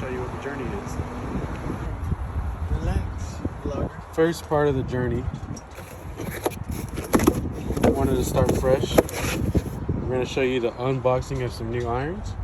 show you what the journey is. Relax, vlogger. First part of the journey, I wanted to start fresh. We're going to show you the unboxing of some new irons.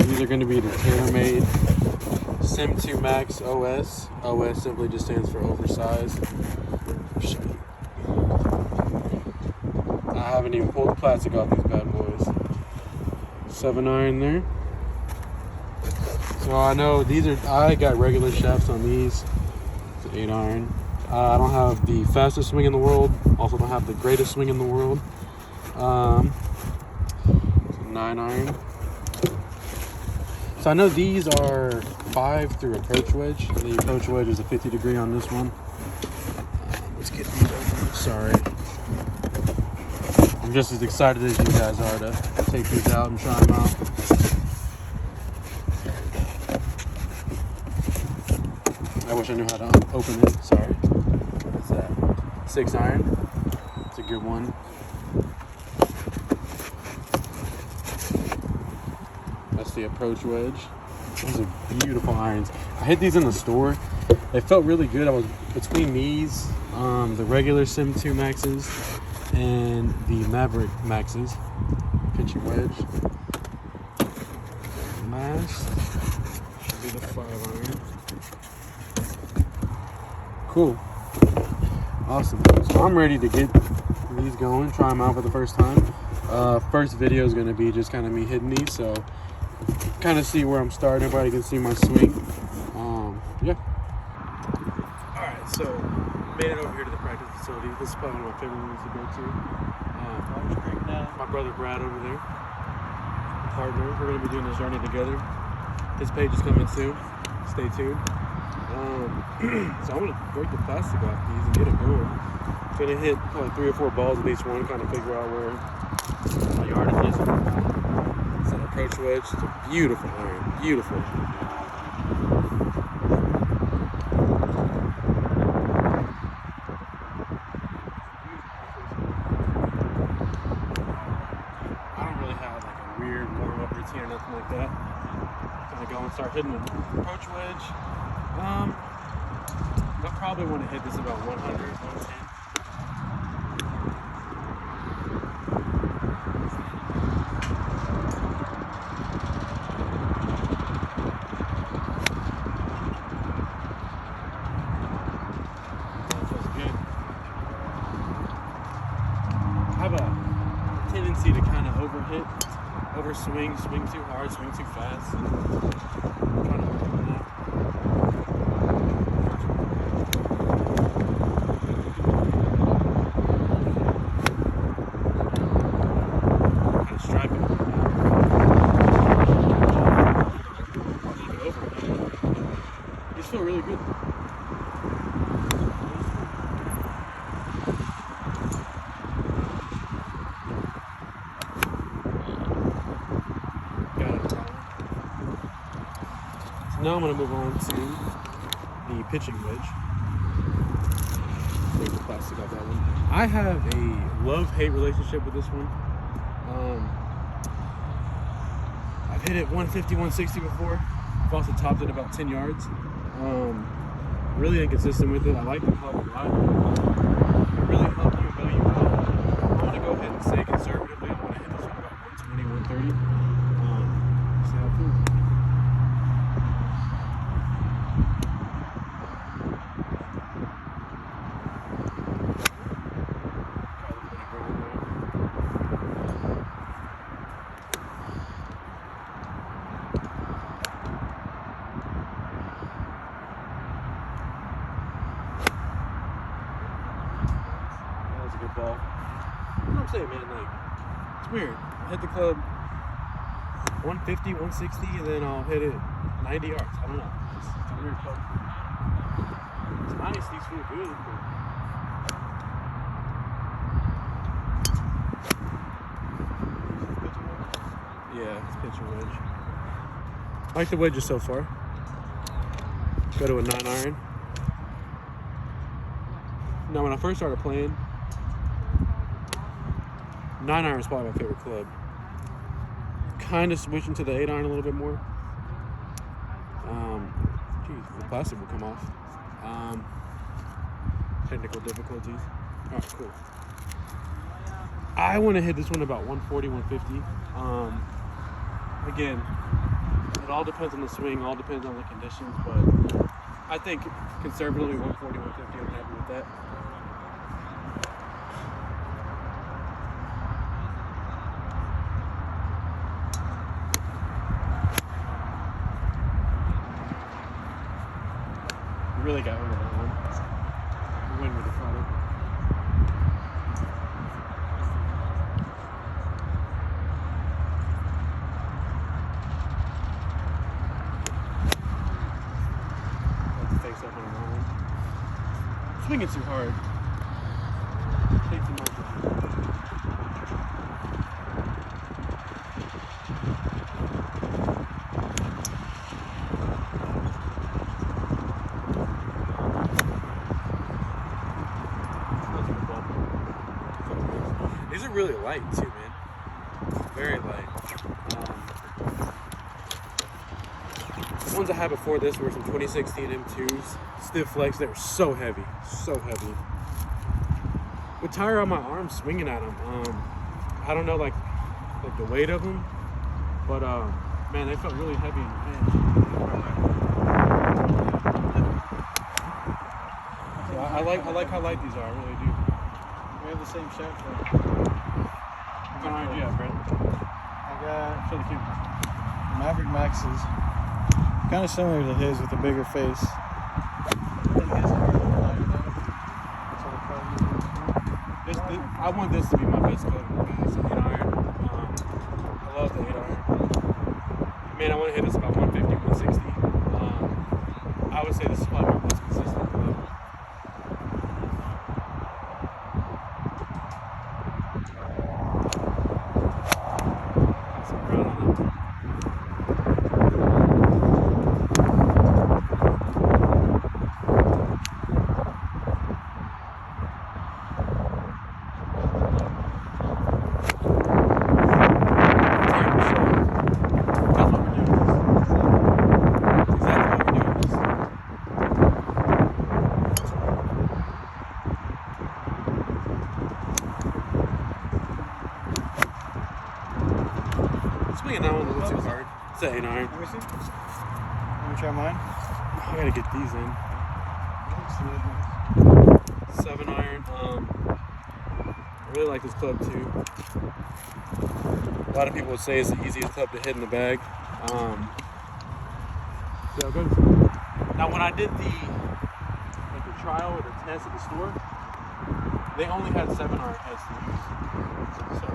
These are going to be the TaylorMade Sim 2 Max OS. OS simply just stands for oversized. I haven't even pulled the plastic off these bad boys. 7 iron there. So I know these are, I got regular shafts on these. It's an 8 iron. I don't have the fastest swing in the world. Also don't have the greatest swing in the world. It's a 9 iron. So I know these are 5 through approach wedge. The approach wedge is a 50 degree on this one. Let's get these open. Sorry. I'm just as excited as you guys are to take these out and try them out. I wish I knew how to open it. Sorry. What's that? 6 iron. It's a good one. That's the approach wedge. These are beautiful irons. I hit these in the store. They felt really good. I was between these, the regular Sim 2 Maxes and the Maverick Maxes. Pinching wedge. Last should be the 5 iron. Cool. Awesome. So I'm ready to get these going, try them out for the first time. First video is going to be just kind of me hitting these, so kind of see where I'm starting. Everybody can see my swing. Yeah. Alright, so made it over here to the practice facility. This is probably one of my favorite ones to go to. My brother Brad over there, partner. We're going to be doing this journey together. His page is coming soon. Stay tuned. So I'm going to break the plastic off these and get it going. I'm going to hit probably 3 or 4 balls with each one, kind of figure out where my yardage is. It's an approach wedge. It's a beautiful iron. Beautiful. I don't really have like a weird warm-up routine or nothing like that. Kind of go and start hitting the approach wedge. I'll probably want to hit this about 100, 110. That feels good. I have a tendency to kind of overhit, overswing, swing too hard, swing too fast. I'm trying to work on that. These feel really good. Got it. So now I'm going to move on to the pitching wedge. Take the plastic off that one. I have a love-hate relationship with this one. I've hit it 150, 160 before. I've also topped it about 10 yards. Really inconsistent with it. I like the club a lot. It really helped you know you well. I'm going to go ahead and say conservatively, I'm going to hit this one about 120, 130. See how it feels. Ball. You know what I'm saying, man? Like, it's weird. I hit the club 150, 160, and then I'll hit it 90 yards. I don't know. It's a weird club. It's nice. These feel good. But yeah, it's pitching wedge. I like the wedges so far. Go to a 9 iron. Now, when I first started playing, 9 iron is probably my favorite club. kind of switching to the 8-iron a little bit more. Geez, the plastic will come off. Technical difficulties. All right, cool. I want to hit this one about 140, 150. Again, it all depends on the swing, all depends on the conditions, but I think conservatively 140, 150, I'm happy with that. Really got over that one. The wind with the front. That's the face up on that one. Swinging too hard. Take too much. These are really light too, man. Very light. The ones I had before this were some 2016 M2s. Stiff flex, they were so heavy, so heavy. With tire on my arm swinging at them, I don't know like the weight of them, but man, they felt really heavy in your hands. So I like how light these are, I really do. We have the same shaft though. What kind of iron do you have, Brent? I got Show the cube. Maverick Maxes. Kind of similar to his with a bigger face. I want this to be my best club in the bag. It's an 8-iron. I love the 8-iron. Man, I want to hit this about 150, 160. I would say this is probably my most consistent club. Got some ground on it. Swinging that one a little too hard. It's an 8-iron. Let me see. Let me try mine. I gotta get these in. 7-iron. I really like this club too. A lot of people would say it's the easiest club to hit in the bag. Yeah, good. Now, when I did the trial or the test at the store, they only had 7-iron heads to use. So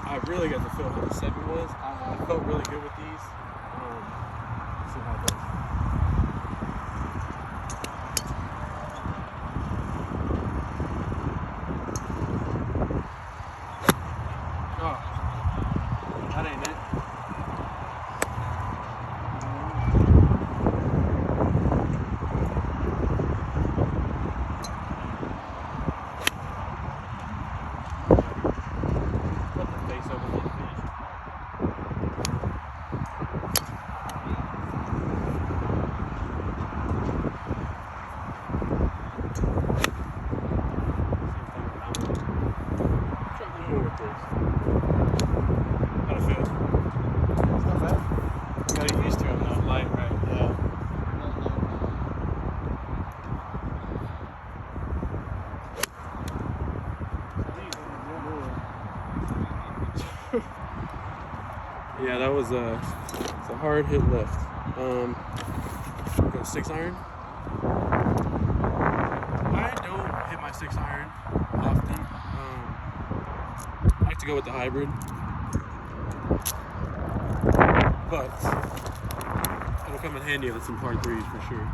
I really got to feel how the 7 was. I felt really good with these. Let's see how it goes. Oh, that ain't it. Put the face over the finish. Try one more with this. How'd it feel? It's not bad. You gotta get used to them though. Light, right? Yeah. Yeah, that was it's a hard hit lift. Go 6-iron. I don't hit my 6-iron often. I like to go with the hybrid, but it'll come in handy on some par 3s for sure.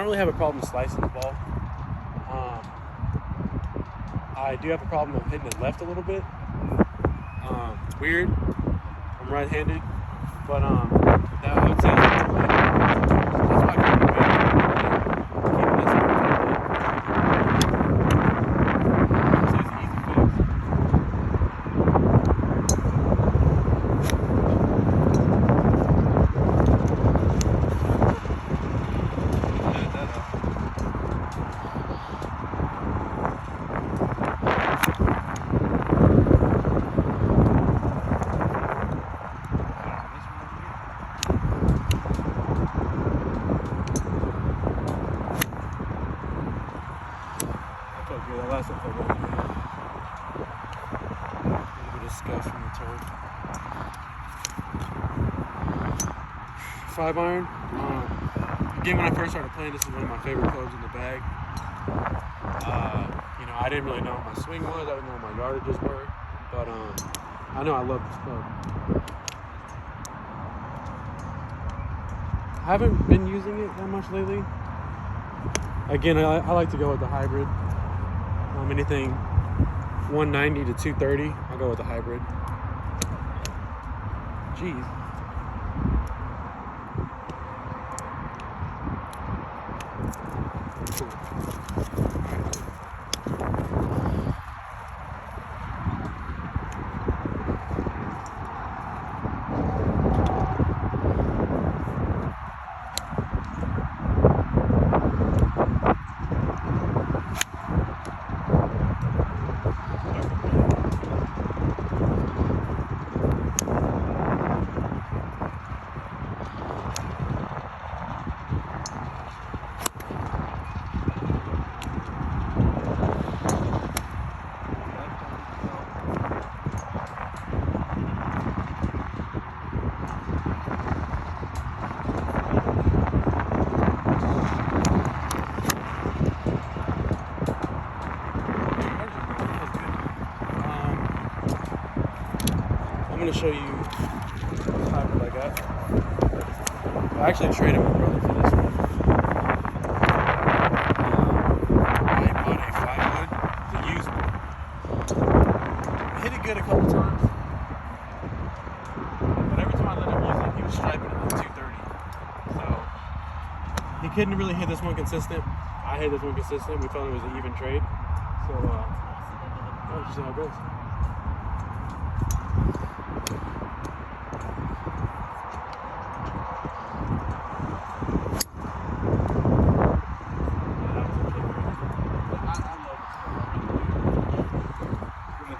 don't really have a problem slicing the ball. I do have a problem of hitting it left a little bit. It's weird. I'm right-handed, but that I would say that's why I keep it back. Keep this one. So it's an easy fix. That last one felt good. A little bit of scuff from the turn. 5-iron. Again, when I first started playing, this is one of my favorite clubs in the bag. You know, I didn't really know what my swing was. I didn't know what my yardages were. But I know I love this club. I haven't been using it that much lately. Again, I like to go with the hybrid. Anything 190 to 230, I'll go with the hybrid. Jeez. I'm going to show you the hybrid I got. I actually traded my brother for this one. I bought a 5-wood, the used one. I hit it good a couple times, but every time I let him use it, he was striping it like 230. So he couldn't really hit this one consistent. I hit this one consistent. We felt it was an even trade. So let's just see how it goes.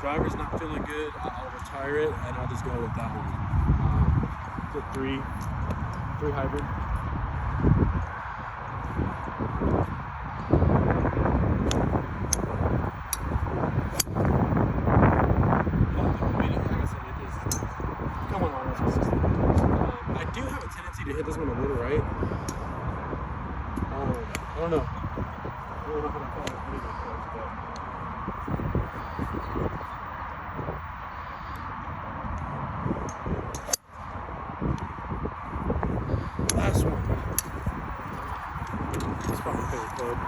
Driver's not feeling good, I'll retire it and I'll just go with that one. The three hybrid. Come on, that's consistent. I do have a tendency to hit this one a little right. I don't know. I don't know how to call it anyway, but last one. It's probably my favorite club.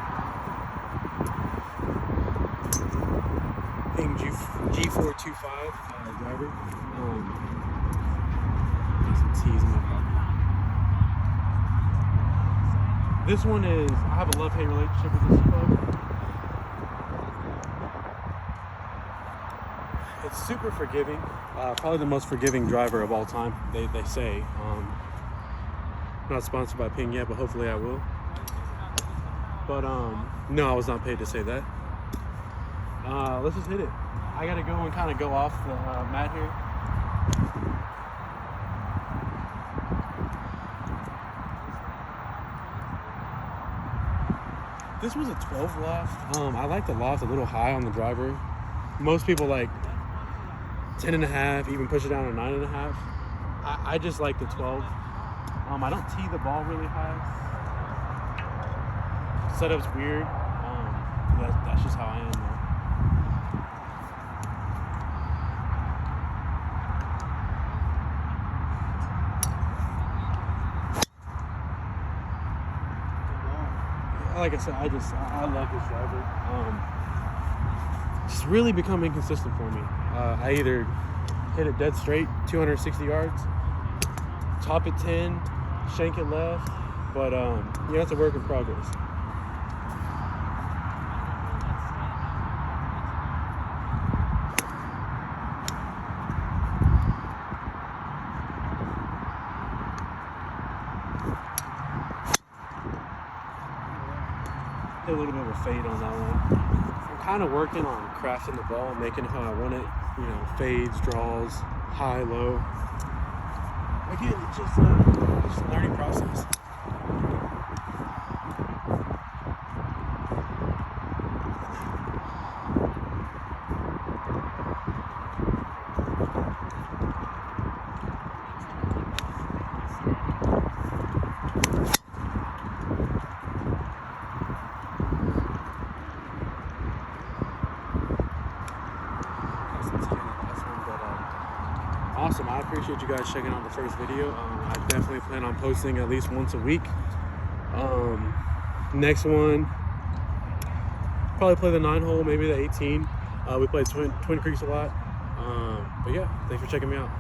Ping G425 driver. Some T's in my pocket. This one is, I have a love-hate relationship with this club. It's super forgiving. Probably the most forgiving driver of all time, they say. Not sponsored by Ping yet, but hopefully I will. But no, I was not paid to say that. Let's just hit it. I gotta go and kind of go off the mat here. This was a 12 loft. I like the loft a little high on the driver. Most people like 10.5, even push it down to 9.5. I just like the 12. I don't tee the ball really high. Setup's weird. That's just how I am, though. like I said, I love this driver. Just really become inconsistent for me. I either hit it dead straight, 260 yards, top it 10, shank it left, but yeah, it's a work in progress. A little bit of a fade on that one. I'm kind of working on crafting the ball, making it how I want it. You know, fades, draws, high, low. Again, it's just a learning process. Awesome. I appreciate you guys checking out the first video. I definitely plan on posting at least once a week. Next one, probably play the 9-hole, maybe the 18. We play Twin Creeks a lot. But yeah, thanks for checking me out.